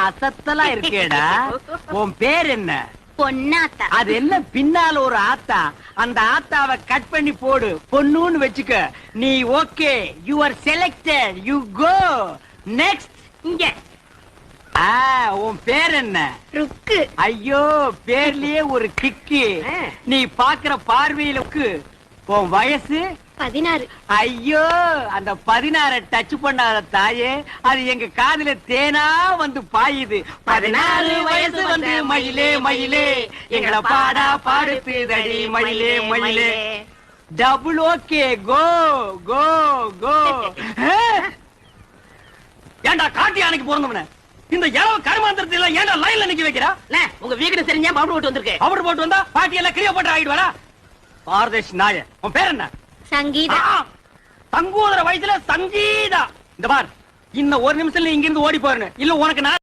அசத்தலா இருக்கேடா. உன் பேர் என்ன? பொன்னாத்தா. அது என்ன பின்னால ஒரு ஆத்தா? அந்த ஆத்தாவை கட் பண்ணி போடு, பொண்ணுன்னு வச்சுக்க. நீ okay, you are selected, you go next. இங்க உன் பேர் என்ன? ருக்கு. ஐயோ, பேர்லயே ஒரு கிக்கு. நீ பாக்குற பார்வையிலுக்கு. உன் வயசு 16. ஐயோ, அந்த 16 டச் பண்ணாத தாயே, அது எங்க காதுல தேனா வந்து பாயுது. 16 வயசு வந்து மயிலே மயிலே எங்களை பாடா பாடுத்துதடி மயிலே மயிலே. டபுள் ஓகே, கோ கோ கோ. ஏண்டா காட்டி யானைக்கு பிறந்தவன இந்த இளவ கருமாந்திரத்துல ஏண்டா லைன்ல நிக்க வைக்கிறா? உங்க வீடு தெரிஞ்சா பவுடர் போட்டு வந்திருக்கேன். பவுடர் போட்டு வந்தா பாட்டி எல்லாம் கிளியோ போட்டு ஆகிடுவாடா. பாரதேஷ் நாய. உன் பேர் என்ன? சங்கீதா. தங்கூதர வயசுல சங்கீதா. இந்த பார், இன்னும் ஒரு நிமிஷத்துல இங்க இருந்து ஓடி போறேன்னு இல்ல உனக்கு நான்